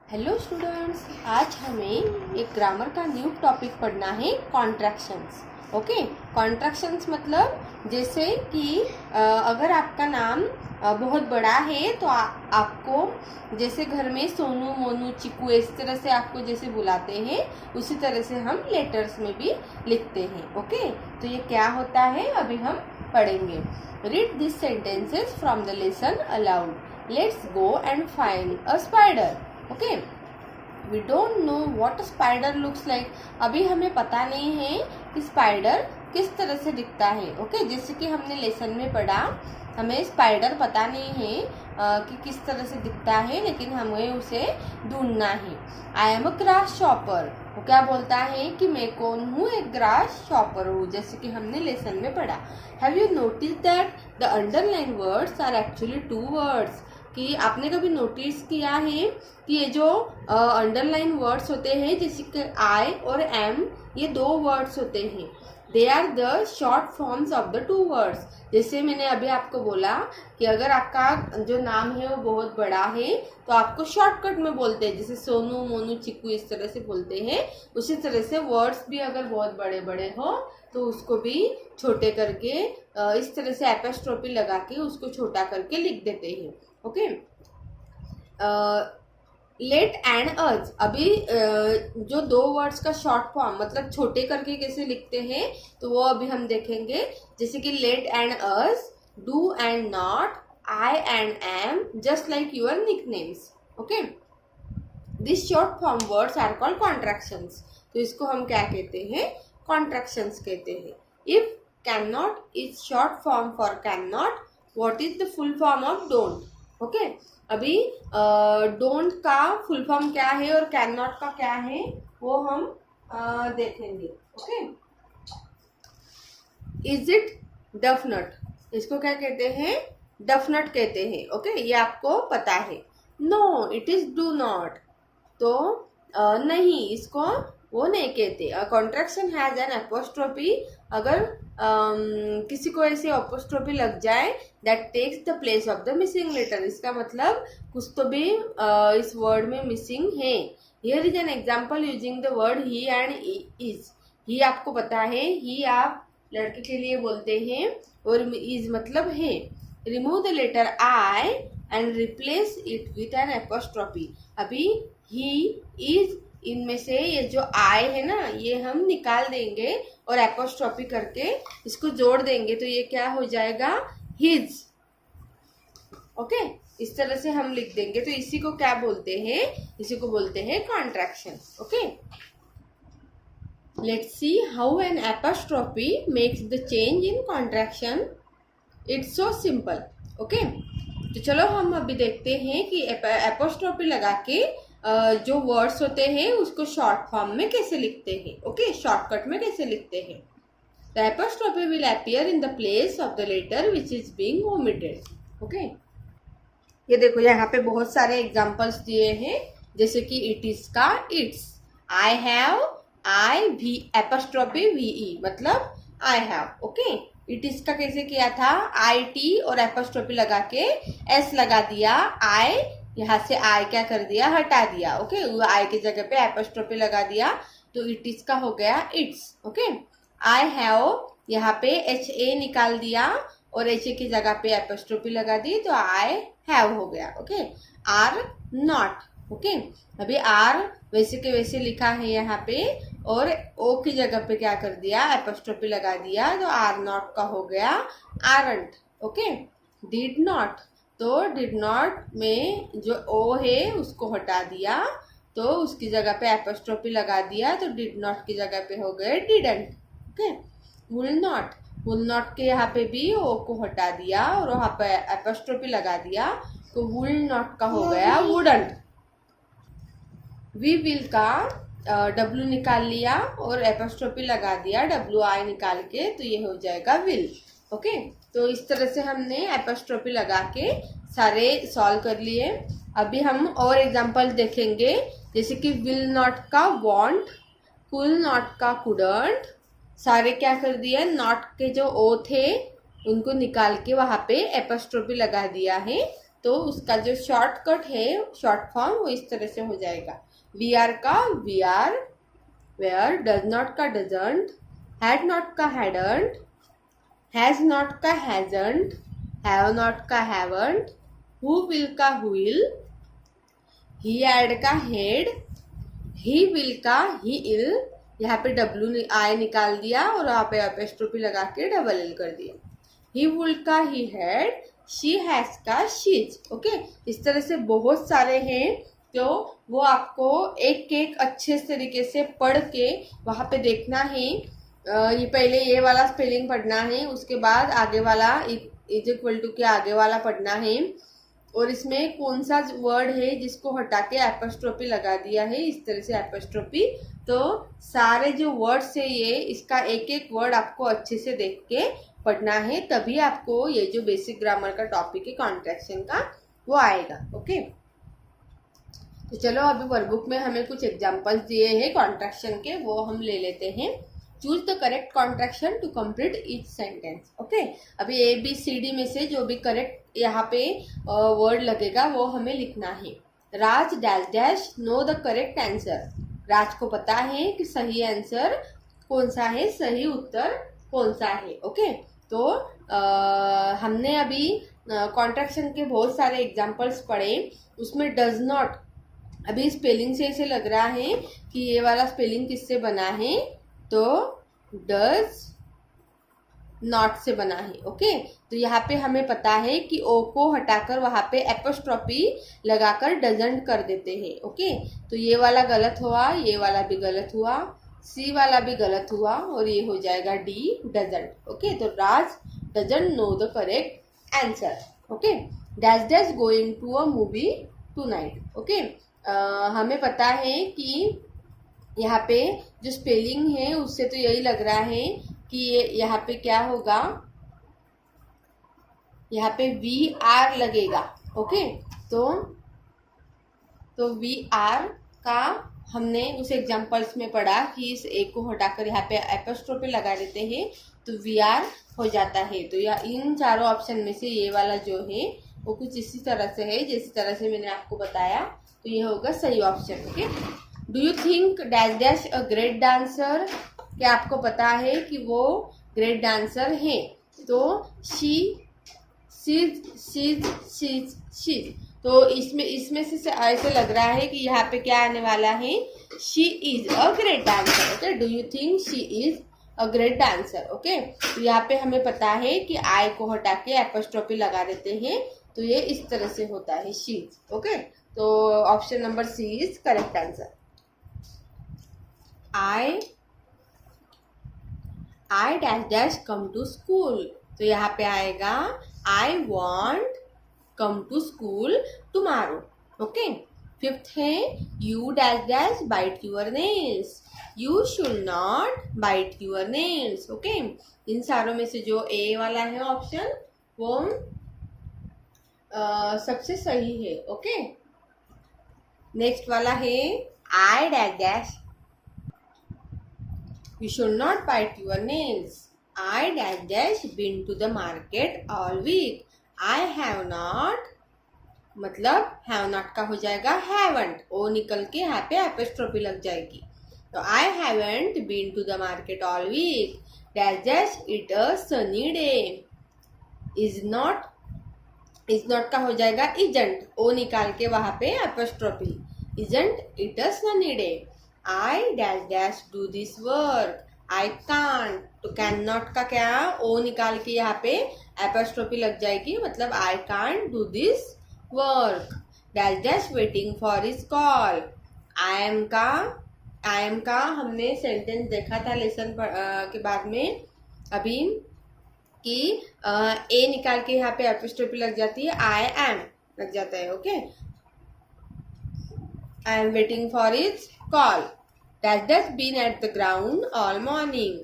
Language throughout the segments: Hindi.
हेलो स्टूडेंट्स, आज हमें एक ग्रामर का न्यू टॉपिक पढ़ना है, कॉन्ट्रैक्शंस। ओके, कॉन्ट्रैक्शंस मतलब जैसे कि अगर आपका नाम बहुत बड़ा है तो आपको जैसे घर में सोनू, मोनू, चिकू इस तरह से आपको जैसे बुलाते हैं, उसी तरह से हम लेटर्स में भी लिखते हैं। ओके, तो ये क्या होता है अभी हम पढ़ेंगे। Read this sentences from the lesson aloud. Let's go and find a spider. Okay, we don't know what spider looks like. अभी हमें पता नहीं है कि स्पाइडर किस तरह से दिखता है। ओके, जैसे कि हमने लेसन में पढ़ा, हमें स्पाइडर पता नहीं है कि किस तरह से दिखता है, लेकिन हमें उसे ढूंढना है। I am a grass shopper. वो क्या बोलता है कि मैं कौन हूँ, एक ग्रास शॉपर हूँ, जैसे कि हमने लेसन में पढ़ा। Have you notice that the underline words are actually two words. कि आपने कभी नोटिस किया है कि ये जो अंडरलाइन वर्ड्स होते हैं, जैसे कि आई और एम, ये दो वर्ड्स होते हैं। They are the short forms of the two words. जैसे मैंने अभी आपको बोला कि अगर आपका जो नाम है वो बहुत बड़ा है तो आपको शॉर्टकट में बोलते हैं, जैसे सोनू, मोनू, चिक्कू इस तरह से बोलते हैं। उसी तरह से वर्ड्स भी अगर बहुत बड़े बड़े हो तो उसको भी छोटे करके इस तरह से एपोस्ट्रोफी लगा के उसको छोटा करके लिख देते हैं। ओके, लेट एंड अज। अभी जो दो वर्ड्स का शॉर्ट फॉर्म मतलब छोटे करके कैसे लिखते हैं तो वो अभी हम देखेंगे। जैसे कि let and us, do and not, I and am, just like your nicknames. Okay, this short form words are called contractions. तो इसको हम क्या कहते हैं, कॉन्ट्रैक्शंस कहते हैं। If can not is short form for can not, what is the full form of don't. Okay, अभी डोंट का फुल फॉर्म क्या है और कैन नॉट का क्या है वो हम देखेंगे। ओके, इज इट डेफिनेट, इसको क्या कहते हैं, डेफिनेट कहते हैं। ओके, ये आपको पता है। No, it is do not, तो नहीं, इसको वो नहीं कहते। Contraction has an apostrophe. अगर किसी को ऐसे एपोस्ट्रोफी लग जाए that takes the place of the missing letter, इसका मतलब कुछ तो भी इस वर्ड में मिसिंग है। Here is an example using the word he and is. He आपको पता है, ही आप लड़के के लिए बोलते हैं और इज मतलब है। Remove the letter I and replace it with an apostrophe. अभी ही, इज, इनमें से ये जो आई है ना, ये हम निकाल देंगे और एपोस्ट्रोफी करके इसको जोड़ देंगे, तो ये क्या हो जाएगा, हिज। ओके, इस तरह से हम लिख देंगे, तो इसी को क्या बोलते हैं, इसी को बोलते हैं contraction. Okay, let's see how an apostrophe makes the change in contraction. It's so simple. Okay, तो चलो हम अभी देखते हैं कि एपोस्ट्रोफी लगा के जो वर्ड्स होते हैं उसको शॉर्ट फॉर्म में कैसे लिखते हैं। ओके, शॉर्टकट में कैसे लिखते हैं। The apostrophe will appear in the place of the letter which is being omitted. Okay, ये देखो यहाँ पे बहुत सारे एग्जांपल्स दिए हैं, जैसे कि इट इज का इट्स, आई हैव, आई भी एपोस्ट्रोफी वी, मतलब I have. Okay, it is का कैसे किया था, आई टी और एपोस्ट्रोफी लगा के एस लगा दिया, आई यहाँ से आई क्या कर दिया, हटा दिया। ओके, आई की जगह पे एपोस्ट्रोफी लगा दिया, तो इट इज का हो गया इट्स। ओके, आई हैव, यहाँ पे एच ए निकाल दिया और एच ए की जगह पे एपोस्ट्रोफी लगा दी, तो आई हैव हो गया। Okay, are not. ओके, अभी आर वैसे के वैसे लिखा है यहाँ पे और ओ की जगह पे क्या कर दिया, एपोस्ट्रोफी लगा दिया, तो आर नॉट का हो गया आरंट। ओके, डिड नॉट, तो डिड नॉट में जो ओ है उसको हटा दिया, तो उसकी जगह पे एपोस्ट्रोफी लगा दिया, तो डिड नॉट की जगह पे हो गए didn't. Okay, will not, will not के यहाँ पे भी ओ को हटा दिया और वहाँ पे एपोस्ट्रोफी लगा दिया, तो विल नॉट का हो गया वुडंट। वी विल का डब्ल्यू निकाल लिया और एपोस्ट्रोफी लगा दिया, डब्ल्यू आई निकाल के, तो ये हो जाएगा विल। ओके, तो इस तरह से हमने एपोस्ट्रोफी लगा के सारे सॉल्व कर लिए। अभी हम और एग्जांपल देखेंगे, जैसे कि विल नॉट का वांट, कुल नॉट का कुडंट, सारे क्या कर दिए, नॉट के जो ओ थे उनको निकाल के वहाँ पे एपोस्ट्रोफी लगा दिया है, तो उसका जो शॉर्टकट है, शॉर्ट फॉर्म, वो इस तरह से हो जाएगा। वी आर का we are, we're, does not का डजंट, हैड नॉट का हैडंट, हैज नॉट का हैजंट, हैव नॉट का हैवंट, हु विल का हुइल, ही हैड का हेड, ही विल का ही इल, यहाँ पे डब्ल्यू आई निकाल दिया और यहाँ पे एपोस्ट्रोफी लगा के डबल एल कर दिया। ही वुड का ही हैड, शी हैज का शीज। ओके, इस तरह से बहुत सारे हैं, तो वो आपको एक एक अच्छे तरीके से पढ़ के वहाँ पे देखना है। ये पहले ये वाला स्पेलिंग पढ़ना है, उसके बाद आगे वाला इज इक्वल टू के आगे वाला पढ़ना है, और इसमें कौन सा वर्ड है जिसको हटा के एपोस्ट्रोफी लगा दिया है, इस तरह से एपोस्ट्रोफी। तो सारे जो वर्ड्स है ये, इसका एक एक वर्ड आपको अच्छे से देख के पढ़ना है, तभी आपको ये जो बेसिक ग्रामर का टॉपिक है कॉन्ट्रैक्शन का, वो आएगा। ओके, तो चलो अभी वर्कबुक में हमें कुछ एग्जांपल्स दिए हैं कॉन्ट्रैक्शन के, वो हम ले लेते हैं। Choose the correct contraction to complete each sentence. Okay, अभी ABCD में से जो भी करेक्ट यहाँ पे वर्ड लगेगा वो हमें लिखना है। Raj dash dash know the correct answer. Raj को पता है कि सही आंसर कौन सा है, सही उत्तर कौन सा है। ओके, तो हमने अभी कॉन्ट्रैक्शन के बहुत सारे एग्जाम्पल्स पढ़े, उसमें डज नॉट, अभी स्पेलिंग से ऐसे लग रहा है कि ये वाला स्पेलिंग किससे बना है, तो डज नॉट से बना है। ओके, तो यहाँ पे हमें पता है कि ओ को हटाकर वहाँ पे एपोस्ट्रोफी लगाकर डजंट कर देते हैं। ओके, तो ये वाला गलत हुआ, ये वाला भी गलत हुआ, सी वाला भी गलत हुआ, और ये हो जाएगा डी, डजंट। ओके, तो Raj doesn't know the correct answer. Okay, dash dash going to a movie tonight. Okay, हमें पता है कि यहाँ पे जो स्पेलिंग है उससे तो यही लग रहा है कि ये यहाँ पे क्या होगा, यहाँ पे VR लगेगा। ओके, तो VR का हमने उस एग्जांपल्स में पढ़ा कि इस एक को हटाकर यहाँ पे एपोस्ट्रोफी लगा देते हैं तो VR हो जाता है। तो या इन चारों ऑप्शन में से ये वाला जो है वो कुछ इसी तरह से है, जिस तरह से मैंने आपको बताया, तो ये होगा सही option. Okay, do you think dash dash a great dancer. क्या आपको पता है कि वो ग्रेट डांसर है, तो शी, सीज, शीज, शीज, शीज, तो इसमें से ऐसे लग रहा है कि यहाँ पे क्या आने वाला है, she is a great dancer. Okay, do you think she is a great dancer. Okay, तो यहाँ पे हमें पता है कि आई को हटा के एपोस्ट्रोफी लगा देते हैं, तो ये इस तरह से होता है शीज। ओके, तो option number C is correct answer. I dash dash come to school, तो यहाँ पे आएगा I want come to school tomorrow। Okay, fifth है you dash dash bite your nails, you should not bite your nails। Okay, इन सारों में से जो A वाला है ऑप्शन वो सबसे सही है। ओके, नेक्स्ट वाला है I dash dash you should not bite your nails, I dash dash been to the market all week, I have not, मतलब have not का हो जाएगा haven't, ओ निकल के यहाँ पे एपोस्ट्रोफी लग जाएगी, तो I haven't been to the market all week, dash dash it a sunny day, is not का हो जाएगा isn't, ओ निकाल के वहाँ पे apostrophe, isn't it a sunny day, I dash dash do this work, I can't, तो कैन नॉट का क्या, ओ निकाल के यहाँ पे एपोस्ट्रोफी लग जाएगी, मतलब I can't do this work, dash dash waiting for his call, I am का हमने सेंटेंस देखा था लेसन के बाद में अभी कि ए निकाल के यहाँ पे एपोस्ट्रोफी लग जाती है, I am लग जाता है। Okay, I am waiting for his call, dash dash been at the ground all morning,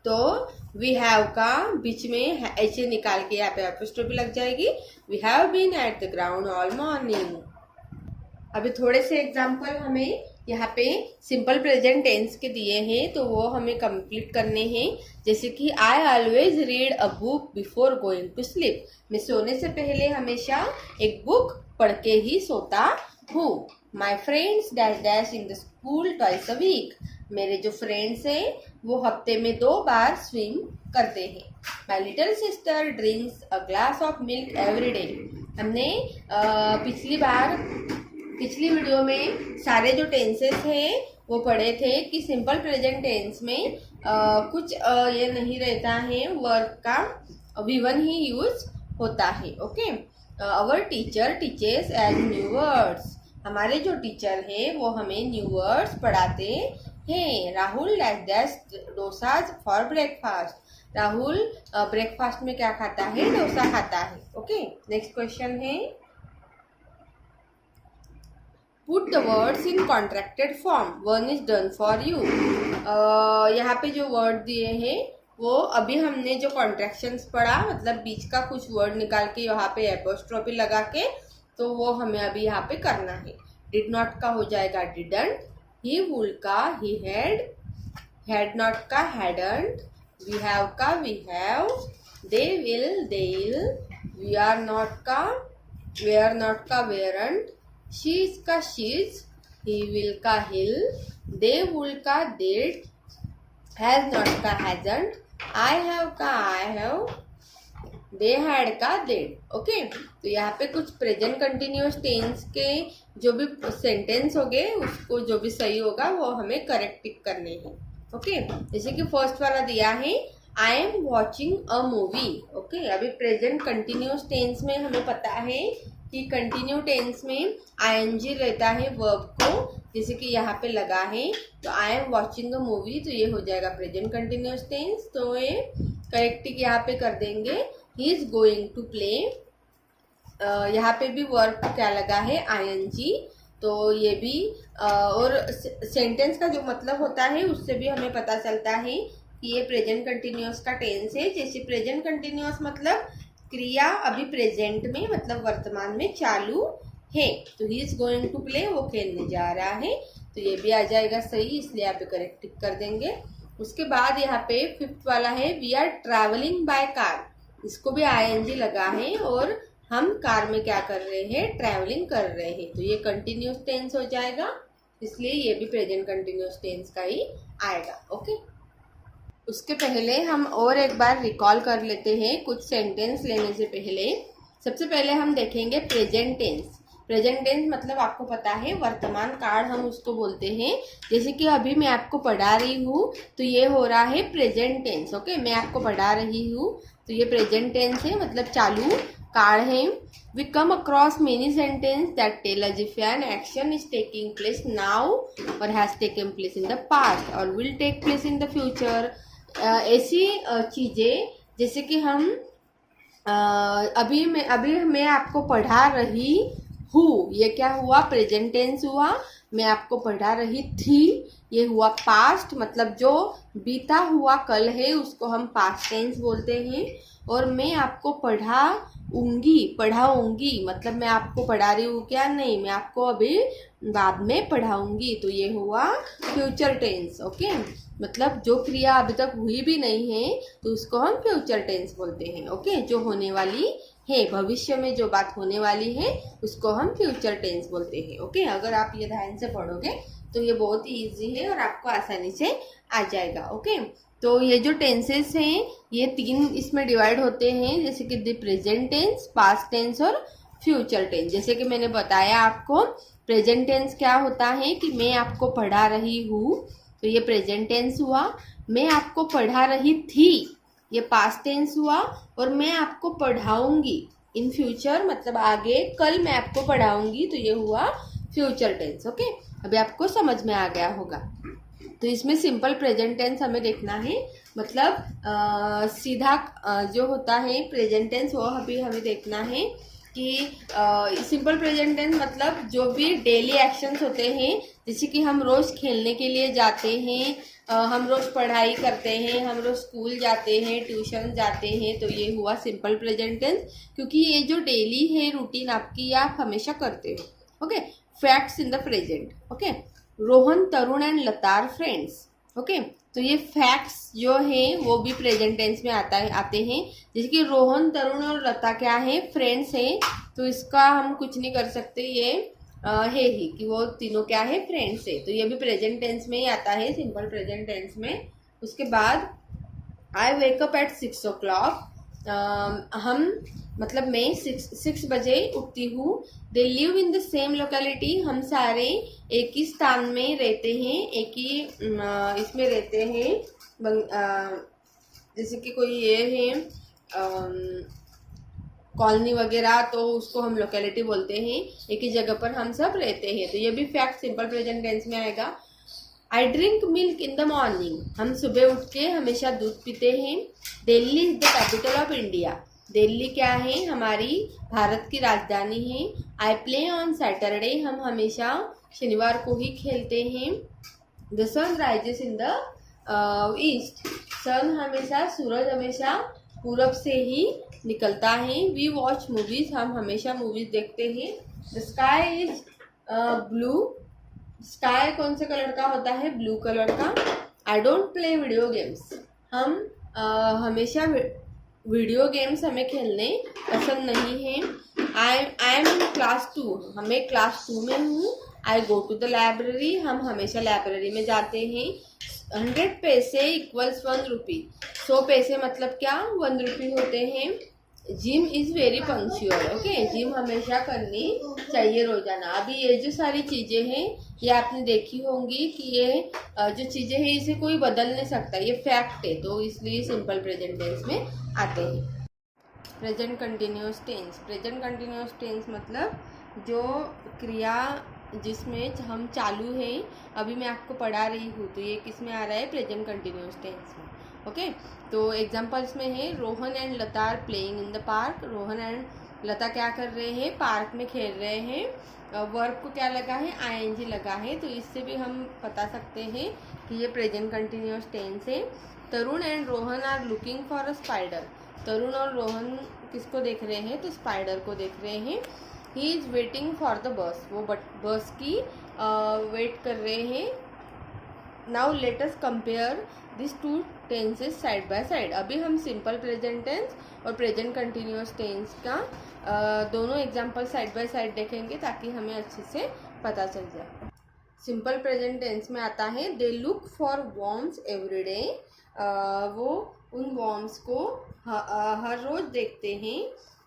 तो we have का बीच में ऐसे निकाल के यहाँ पे एपोस्ट्रोफी लग जाएगी, we have been at the ground all morning। अभी थोड़े से एग्जाम्पल हमें यहाँ पे सिंपल प्रेजेंट टेंस के दिए हैं तो वो हमें कंप्लीट करने हैं। जैसे कि I always read a book before going to sleep. मैं सोने से पहले हमेशा एक बुक पढ़ के ही सोता हूँ। My friends dash dash in the school twice a week. मेरे जो फ्रेंड्स हैं वो हफ्ते में 2 बार स्विम करते हैं। My little sister drinks a glass of milk every day. हमने पिछली वीडियो में सारे जो टेंसेस हैं वो पढ़े थे कि सिंपल प्रेजेंट टेंस में कुछ ये नहीं रहता है, वर्ब का V1 ही यूज होता है। Okay, our teacher teachers as new words. हमारे जो टीचर है वो हमें न्यू वर्ड्स पढ़ाते हैं। Rahul dash dash dosas for breakfast. Rahul breakfast में क्या खाता है? डोसा खाता है। ओके, नेक्स्ट क्वेश्चन है put the words in contracted form. 1 is done for you. यहाँ पे जो वर्ड दिए हैं वो अभी हमने जो कॉन्ट्रैक्शंस पढ़ा, मतलब बीच का कुछ वर्ड निकाल के यहाँ पे एपोस्ट्रोफी लगा के, तो वो हमें अभी यहाँ पे करना है। डिड नॉट का हो जाएगा डिडंट, ही वुड का ही हैड नॉट का हैडंट, वी हैव का वी हैव, दे विल देल, वी आर नॉट का वेयर नॉट का वेयरंट, शी इज का शीज, ही विल का हिल, दे वुल का डिड, हैज नॉट का हैजंट, आई हैव का आई हैव, दे हैड का डिड। ओके, तो यहाँ पे कुछ प्रेजेंट कंटिन्यूअस टेंस के जो भी सेंटेंस होंगे उसको जो भी सही होगा वो हमें करेक्ट टिक करने हैं। ओके, जैसे कि फर्स्ट वाला दिया है आई am watching a movie. Okay, अभी प्रेजेंट कंटिन्यूअस टेंस में हमें पता है कि कंटिन्यू टेंस में आईएनजी रहता है वर्ब को, जैसे कि यहाँ पे लगा है तो आई एम वॉचिंग अ मूवी, तो ये हो जाएगा प्रेजेंट कंटिन्यूअस टेंस। तो ये करेक्ट टिक यहाँ पे कर देंगे। He is going to play, यहाँ पे भी वर्ब क्या लगा है? आईएनजी, तो ये भी और सेंटेंस का जो मतलब होता है उससे भी हमें पता चलता है कि ये प्रेजेंट कंटिन्यूअस का टेंस है। जैसे प्रेजेंट कंटिन्यूअस मतलब क्रिया अभी प्रेजेंट में मतलब वर्तमान में चालू है, तो he is going to play, वो खेलने जा रहा है, तो ये भी आ जाएगा सही, इसलिए यहाँ पे करेक्ट टिक कर देंगे। उसके बाद यहाँ पे फिफ्थ वाला है we are travelling by car. इसको भी आईएनजी लगा है और हम कार में क्या कर रहे हैं? ट्रैवलिंग कर रहे हैं, तो ये कंटिन्यूअस टेंस हो जाएगा, इसलिए ये भी प्रेजेंट कंटिन्यूअस टेंस का ही आएगा। ओके, उसके पहले हम और एक बार रिकॉल कर लेते हैं कुछ सेंटेंस लेने से पहले। सबसे पहले हम देखेंगे प्रेजेंट टेंस। प्रेजेंट टेंस मतलब आपको पता है वर्तमान काल हम उसको बोलते हैं। जैसे कि अभी मैं आपको पढ़ा रही हूँ तो ये हो रहा है प्रेजेंट टेंस। ओके, मैं आपको पढ़ा रही हूँ तो ये प्रेजेंट टेंस है, मतलब चालू काल है। We come across many sentence that tell us if an action is taking place now और has taken place in the past और will take place in the future. ऐसी चीज़ें जैसे कि हम अभी मैं आपको पढ़ा रही हूँ, ये क्या हुआ? प्रेजेंट टेंस हुआ। मैं आपको पढ़ा रही थी, ये हुआ पास्ट, मतलब जो बीता हुआ कल है उसको हम पास्ट टेंस बोलते हैं। और मैं आपको पढ़ाऊंगी मतलब मैं आपको पढ़ा रही हूँ क्या? नहीं, मैं आपको अभी बाद में पढ़ाऊंगी, तो ये हुआ फ्यूचर टेंस। ओके, मतलब जो क्रिया अभी तक हुई भी नहीं है तो उसको हम फ्यूचर टेंस बोलते हैं। ओके, जो होने वाली है, भविष्य में जो बात होने वाली है उसको हम फ्यूचर टेंस बोलते हैं। ओके, अगर आप ये ध्यान से पढ़ोगे तो ये बहुत ही ईजी है और आपको आसानी से आ जाएगा। ओके, तो ये जो टेंसेस हैं ये 3 इसमें डिवाइड होते हैं, जैसे कि the present tense, past tense और फ्यूचर टेंस। जैसे कि मैंने बताया आपको, प्रेजेंट टेंस क्या होता है कि मैं आपको पढ़ा रही हूँ, तो ये प्रेजेंट टेंस हुआ। मैं आपको पढ़ा रही थी, ये पास्ट टेंस हुआ। और मैं आपको पढ़ाऊंगी इन फ्यूचर, मतलब आगे कल मैं आपको पढ़ाऊंगी, तो ये हुआ फ्यूचर टेंस। ओके, अभी आपको समझ में आ गया होगा। तो इसमें सिंपल प्रेजेंट टेंस हमें देखना है, मतलब सीधा जो होता है प्रेजेंट टेंस वो अभी हमें देखना है कि सिंपल प्रेजेंट टेंस मतलब जो भी डेली एक्शंस होते हैं, जैसे कि हम रोज़ खेलने के लिए जाते हैं, हम रोज़ पढ़ाई करते हैं, हम रोज़ स्कूल जाते हैं, ट्यूशन जाते हैं, तो ये हुआ सिंपल प्रेजेंट टेंस, क्योंकि ये जो डेली है रूटीन आपकी, ये आप हमेशा करते हो। Okay, facts in the present. Okay, Rohan, Tarun and Lata are friends. Okay, तो ये फैक्ट्स जो हैं वो भी प्रेजेंट टेंस में आते हैं। जैसे कि रोहन, तरुण और लता क्या है, फ्रेंड्स हैं, तो इसका हम कुछ नहीं कर सकते, ये है ही कि वो तीनों क्या है, फ्रेंड्स है, तो ये भी प्रेजेंट टेंस में ही आता है, सिंपल प्रेजेंट टेंस में। उसके बाद आई वेकअप एट 6 o'clock, हम मतलब मैं 6 बजे उठती हूँ। They live in the same locality, हम सारे एक ही स्थान में रहते हैं, एक ही इसमें रहते हैं। जैसे कि कोई ये है कॉलोनी वगैरह, तो उसको हम लोकेलिटी बोलते हैं, एक ही जगह पर हम सब रहते हैं, तो ये भी फैक्ट सिंपल प्रेजेंट टेंस में आएगा। I drink milk in the morning, हम सुबह उठ के हमेशा दूध पीते हैं। Delhi is the capital of India, Delhi क्या है, हमारी भारत की राजधानी है। आई प्ले ऑन सैटरडे, हम हमेशा शनिवार को ही खेलते हैं। The sun rises in the east, sun हमेशा, सूरज हमेशा पूरब से ही निकलता है। वी वॉच मूवीज, हम हमेशा मूवीज देखते हैं। The sky is blue, sky कौन से कलर का होता है, ब्लू कलर का। I don't play video games, हम हमेशा वीडियो गेम्स हमें खेलने पसंद नहीं है। आई एम इन क्लास 2, हमें क्लास 2 में हूँ। आई गो टू द लाइब्रेरी, हम हमेशा लाइब्रेरी में जाते हैं। 100 पैसे इक्वल्स 1 रुपी, 100 पैसे मतलब क्या, 1 रुपी होते हैं। Gym is very punctual, okay, gym हमेशा करनी चाहिए रोजाना। अभी ये जो सारी चीज़ें हैं ये आपने देखी होंगी कि ये जो चीज़ें हैं इसे कोई बदल नहीं सकता, ये फैक्ट है, तो इसलिए सिंपल प्रेजेंट टेंस में आते हैं। Present continuous tense, present continuous tense मतलब जो क्रिया जिसमें हम चालू हैं, अभी मैं आपको पढ़ा रही हूँ, तो ये किस में आ रहा है, प्रेजेंट कंटिन्यूस टेंस में। ओके, तो एग्जांपल्स में है Rohan and Lata are playing in the park, Rohan and Lata क्या कर रहे हैं, पार्क में खेल रहे हैं। वर्ब को क्या लगा है, आईएनजी लगा है, तो इससे भी हम बता सकते हैं कि ये प्रेजेंट कंटिन्यूस टेंस है। Tarun and Rohan are looking for a spider, Tarun और रोहन किसको देख रहे हैं, तो स्पाइडर को देख रहे हैं। He is waiting for the bus, वो बस की वेट कर रहे हैं। Now let us compare this two tenses side by side, अभी हम सिंपल प्रेजेंट टेंस और प्रेजेंट कंटिन्यूस टेंस का दोनों एग्जाम्पल साइड बाय साइड देखेंगे ताकि हमें अच्छे से पता चल जाए। सिंपल प्रेजेंट टेंस में आता है they look for worms every day, वो उन वॉर्म्स को हर रोज देखते हैं।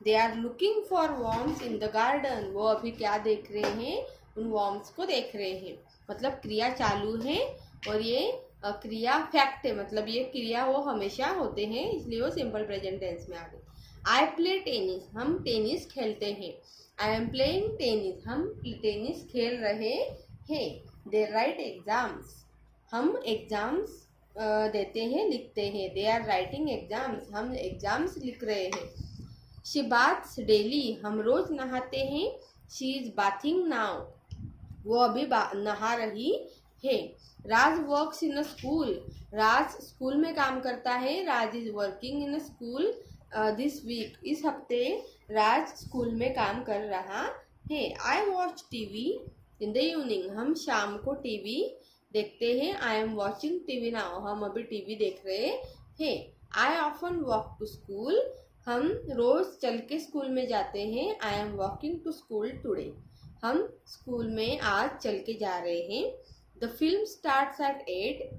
They are looking for worms in the garden, वो अभी क्या देख रहे हैं, उन वॉर्म्स को देख रहे हैं, मतलब क्रिया चालू है और ये क्रिया फैक्ट है, मतलब ये क्रिया वो हमेशा होते हैं, इसलिए वो सिंपल प्रेजेंट टेंस में आ गए। आई प्ले टेनिस, हम टेनिस खेलते हैं। आई एम प्लेइंग टेनिस, हम टेनिस खेल रहे हैं। दे राइट एग्जाम्स, हम एग्जाम्स देते हैं, लिखते हैं। दे आर राइटिंग एग्जाम्स, हम एग्जाम्स लिख रहे हैं। शी बाथ्स डेली, हम रोज नहाते हैं। शी इज बाथिंग नाउ, वो अभी नहा रही है। Raj works in a school, Raj school में काम करता है। Raj is working in a school this week, इस हफ्ते राज स्कूल में काम कर रहा है। I watch TV in the evening, हम शाम को टीवी देखते हैं। I am watching TV now, हम अभी टीवी देख रहे हैं। I often walk to school, हम रोज चल के स्कूल में जाते हैं। I am walking to school today, हम स्कूल में आज चल के जा रहे हैं। द फिल्म स्टार्ट्स एट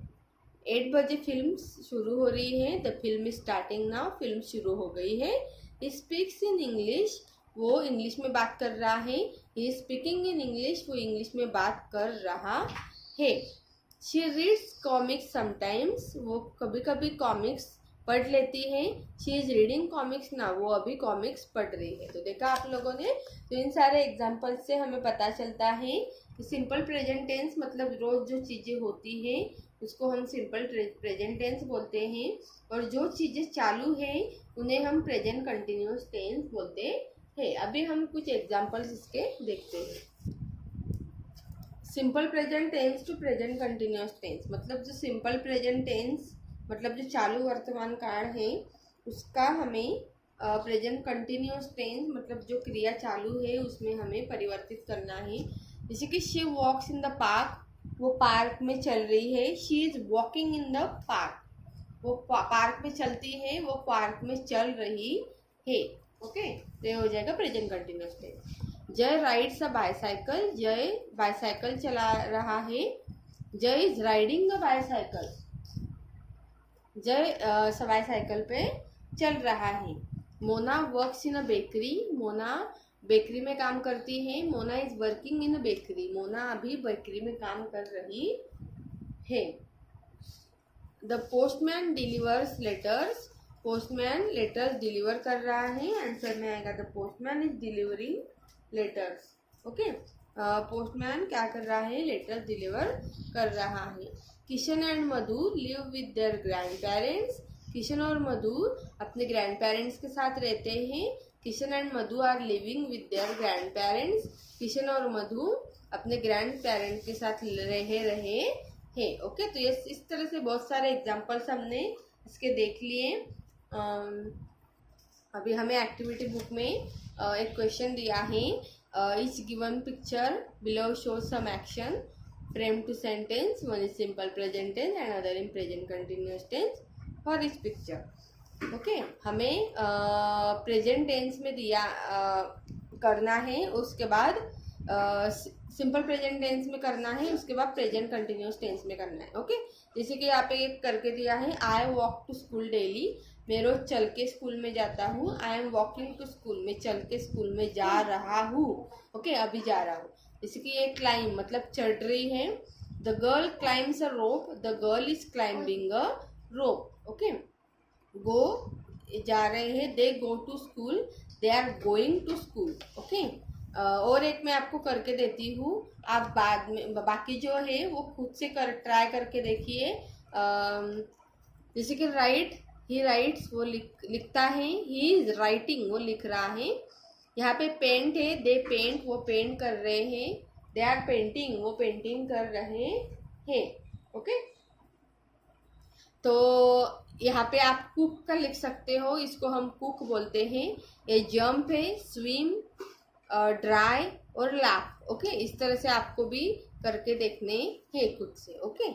8 बजे फिल्म शुरू हो रही है। The film is starting now, film शुरू हो गई है। ही स्पीक्स इन इंग्लिश, वो इंग्लिश में बात कर रहा है। He is speaking in English, वो इंग्लिश में बात कर रहा है। शी रीड्स कॉमिक्स समटाइम्स, वो कभी कभी कॉमिक्स पढ़ लेती है। शी इज रीडिंग कॉमिक्स ना, वो अभी कॉमिक्स पढ़ रही है। तो देखा आप लोगों ने, तो इन सारे एग्जाम्पल्स से हमें पता चलता है कि सिंपल प्रेजेंट टेंस मतलब रोज जो चीज़ें होती हैं उसको हम सिंपल प्रेजेंट टेंस बोलते हैं, और जो चीज़ें चालू हैं उन्हें हम प्रेजेंट कंटिन्यूस टेंस बोलते हैं। अभी हम कुछ एग्जाम्पल्स इसके देखते हैं। Simple present tense to present continuous tense, मतलब जो सिंपल प्रेजेंट टेंस मतलब जो चालू वर्तमान काल है उसका हमें प्रेजेंट कंटिन्यूस टेंस मतलब जो क्रिया चालू है उसमें हमें परिवर्तित करना है। जैसे कि she walks in the park, वो पार्क में चल रही है। She is walking in the park, वो पार्क में चलती है, वो पार्क में चल रही है। ओके, तो ये हो जाएगा प्रेजेंट कंटिन्यूअस टेंस। जय राइड्स अ बाईसाइकिल, जय बाईसाइकिल चला रहा है। जय इज राइडिंग अ बाईसाइकिल, जय बाईसाइकिल पे चल रहा है। Mona works in a bakery, Mona bakery में काम करती है। Mona is working in a bakery, Mona अभी बेकरी में काम कर रही है। The postman delivers letters, postman letters deliver कर रहा है। आंसर में आएगा the postman is delivering letters. Okay, postman क्या कर रहा है, लेटर्स डिलीवर कर रहा है। Kishan and Madhu live with their grandparents, Kishan और मधु अपने ग्रैंड पेरेंट्स के साथ रहते हैं। Kishan and Madhu are living with their grandparents, Kishan और मधु अपने ग्रैंड पेरेंट्स के साथ रह रहे हैं। ओके, तो ये इस तरह से बहुत सारे एग्जाम्पल्स हमने इसके देख लिए। अभी हमें एक्टिविटी बुक में एक क्वेश्चन दिया है, each given picture below show some action frame two sentence, one is simple present tense and other in present continuous tense for each picture. Okay, हमें प्रेजेंट टेंस में दिया करना है, उसके बाद सिंपल प्रेजेंट टेंस में करना है, उसके बाद प्रेजेंट कंटिन्यूअस टेंस में करना है। ओके, जैसे कि यहाँ पे एक करके दिया है, I walk to school daily, मैं रोज चल के स्कूल में जाता हूँ। I am walking to school, मैं चल के स्कूल में जा रहा हूँ। ओके, अभी जा रहा हूँ। जैसे कि ये क्लाइम मतलब चढ़ रही है। The girl climbs a rope, the girl is climbing a rope. Okay, go जा रहे हैं, they go to school, they are going to school. Okay, और एक मैं आपको करके देती हूँ, आप बाद में बाकी जो है वो खुद से ट्राई करके देखिए। जैसे कि राइट, ही राइट्स, वो लिखता है। ही इज राइटिंग, वो लिख रहा है। यहाँ पे पेंट है, दे पेंट, वो पेंट कर रहे हैं। दे आर पेंटिंग, वो पेंटिंग कर रहे हैं। ओके, तो यहाँ पे आप कुक का लिख सकते हो, इसको हम कुक बोलते हैं। ये जंप है, स्विम, ड्राई और लाफ। ओके, इस तरह से आपको भी करके देखने हैं खुद से। ओके।